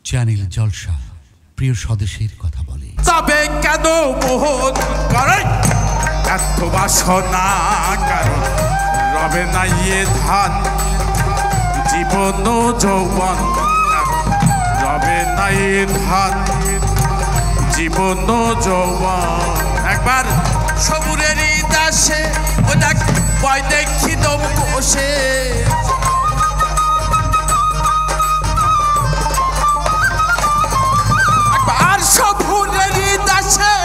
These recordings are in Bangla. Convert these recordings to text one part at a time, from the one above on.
চ্যানেল জলসা প্রিয় স্বদেশের কথা বলে। তবে কেন মোহন করে এত বাসনা, কারণ রবে না ইয়ে ধান জীবন যৌবন, রবে না ইয়ে ধান জীবন যৌবন। একবার সবুরেরই দাসে ও দেখ বয় দেখি দম কোষে, একবার সবুরেরই দাসে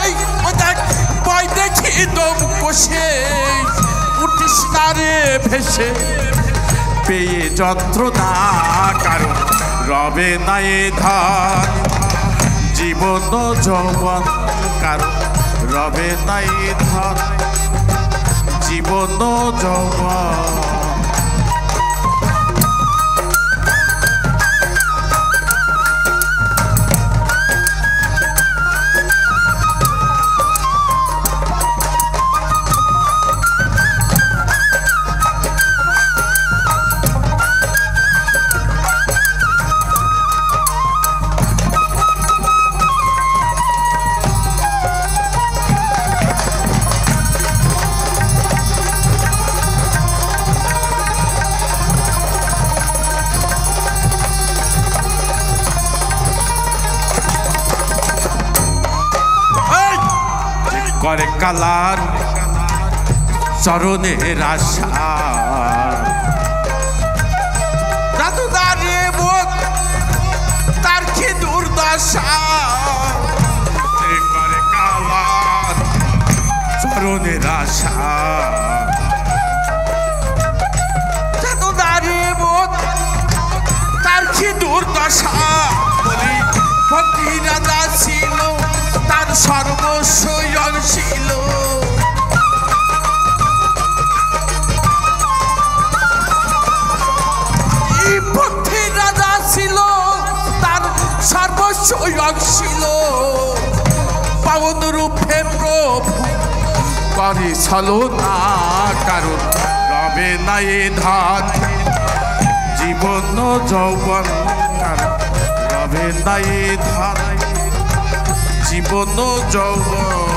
ও দেখ বয় দেখি দম কোষে, উঠিস না রে ভেসে পেয়ে যন্ত্রণা, কারণ রবে না এ ধান জীবন যৌবন, কারণ রবে না এ ধান জীবন যৌবন। করে কালার চরণের আশা, দাদু দাঁড়িয়ে বোধ তার কি দুর্দশা, করে কালার চরণের আশা, দাদু দাঁড়িয়ে বোধ তার কি দুর্দশা। বলি ভক্তি রাজা ছিল তার সর্বস্ব ছিল, এই ভক্তি রাজা ছিল তার সর্বস্ব ছিল, পাবন রূপে প্রভু করে ছলনা, কারণ রবে না এ ধান জীবন যৌবন, কারণ রবে না এ ধান জীবন যৌবন।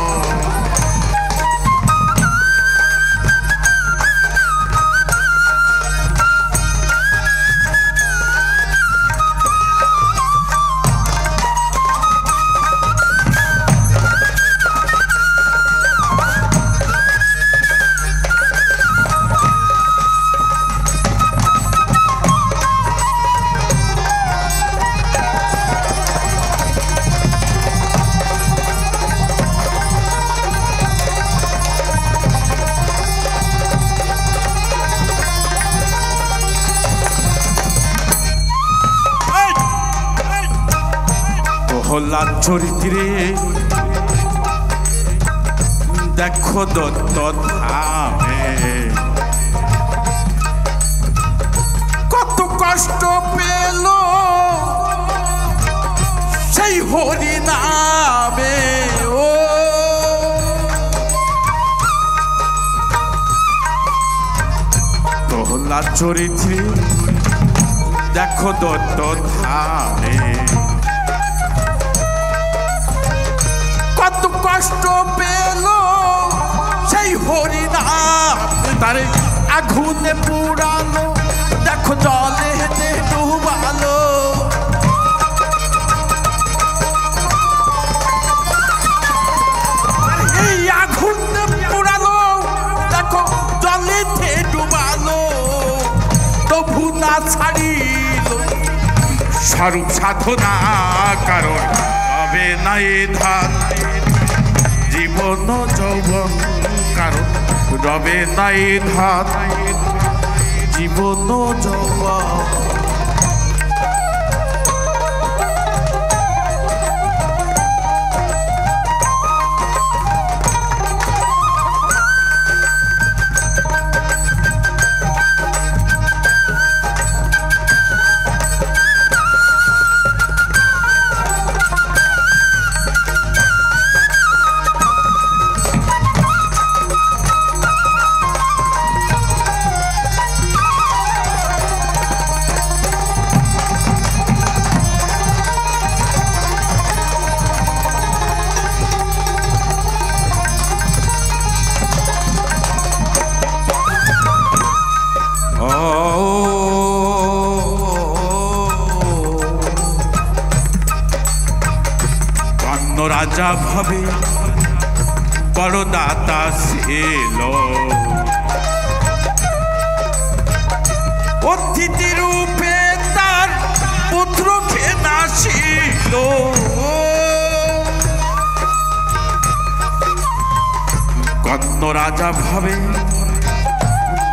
প্রহ্লাদ চরিত্রে দেখো দত্ত ধামে কত কষ্ট পেল সেই হরি নামে, ও প্রহ্লাদ চরিত্রে দেখো দত্ত ধামে কত কষ্ট পেল সেই হরিনাম, তারে আগুনে পুড়ালো দেখো জলে ডুবালো, এই আগুনে পুড়ালো দেখো জলে ডুবালো, তবু না ছাড়িল স্বরূপ সাধনা, কারণ রবে না এ ধান জীবন যৌবন, কারণ রবে না এ ধান জীবন যৌবন। কর্ণ রাজা ভাবে বড় দাতা ছিল, অতিথি রূপে তার পুত্রকে নাসিল। কর্ণ রাজা ভাবে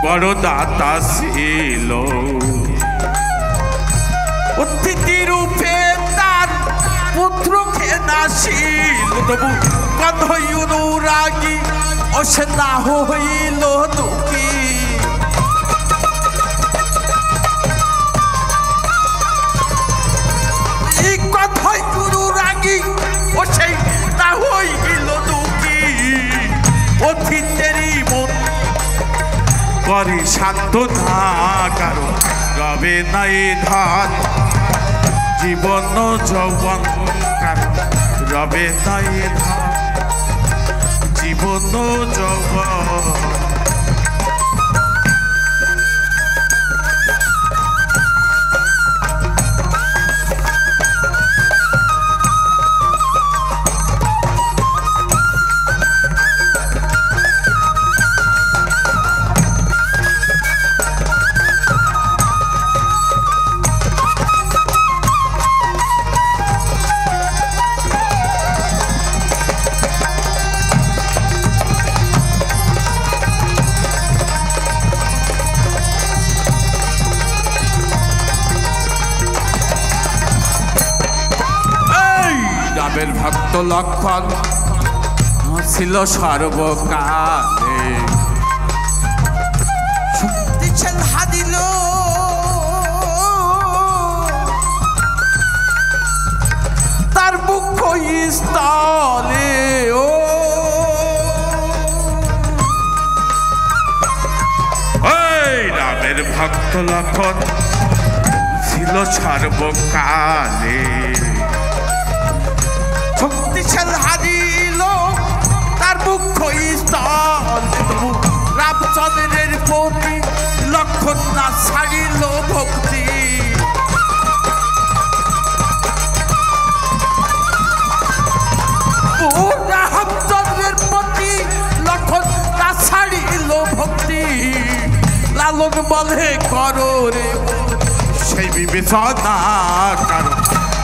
বড় দাতা ছিল, অতিথি রূপে তার পুত্রকে নাসিল। তবু কর্ণ অনুরাগী ও সে না হইল দুঃখী। এই কথাই অনুরাগী ও সেই না হইল দুঃখী। অতিথেরই মন করে সান্ত্বনা, কারণ রবে নাই ধান জীবন যৌবন, কারণ রবে নাই ধান জীবন যৌবন। রামের ভক্ত লক্ষণ ছিল সর্বকালে, শক্তি ছেড়া দিল তার মুখ্য স্থলে। ও রামের ভক্ত লক্ষণ ছিল সর্বকালে, শক্তিশাল হারিল তার মুখ্য স্থল। রামচন্দ্রের প্রতি লক্ষণ না ছাড়িল ভক্তি। রামচন্দ্রের প্রতি লক্ষণ না ছাড়িল ভক্তি। লালন বলে করো রে সেই বিবেচনা, কারণ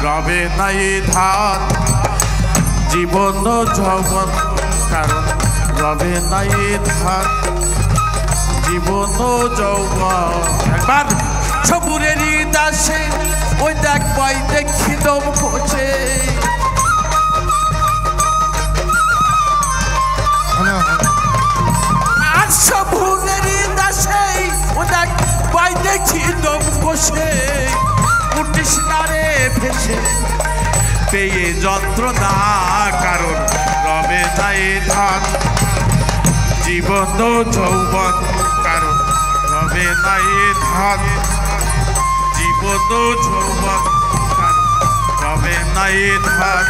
রবে নাই ধান জীবন যৌবন, কারণ রবে নাই ধান জীবন যৌবন। একবার সবুরের দাসে ওই দেখ পাই দেখি দম পচে, আর সবুরের দাসে ওই দেখ পাই দেখি দম কষে। উঠিস না রে ভেসে পেয়ে যন্ত্রণা, কারণ রবে নাই ধান জীবন যৌবন, কারণ রবে নাই ধান জীবন যৌবন, কারণ রবে নাই ধান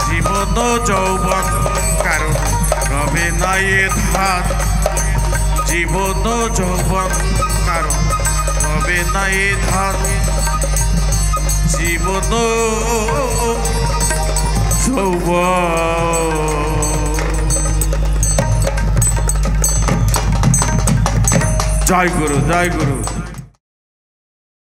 জীবন যৌবন, কারণ রবে নাই ধান জীবন যৌবন, কারণ রবে নাই ধান জীবন যৌবন। জয় গুরু, জয় গুরু।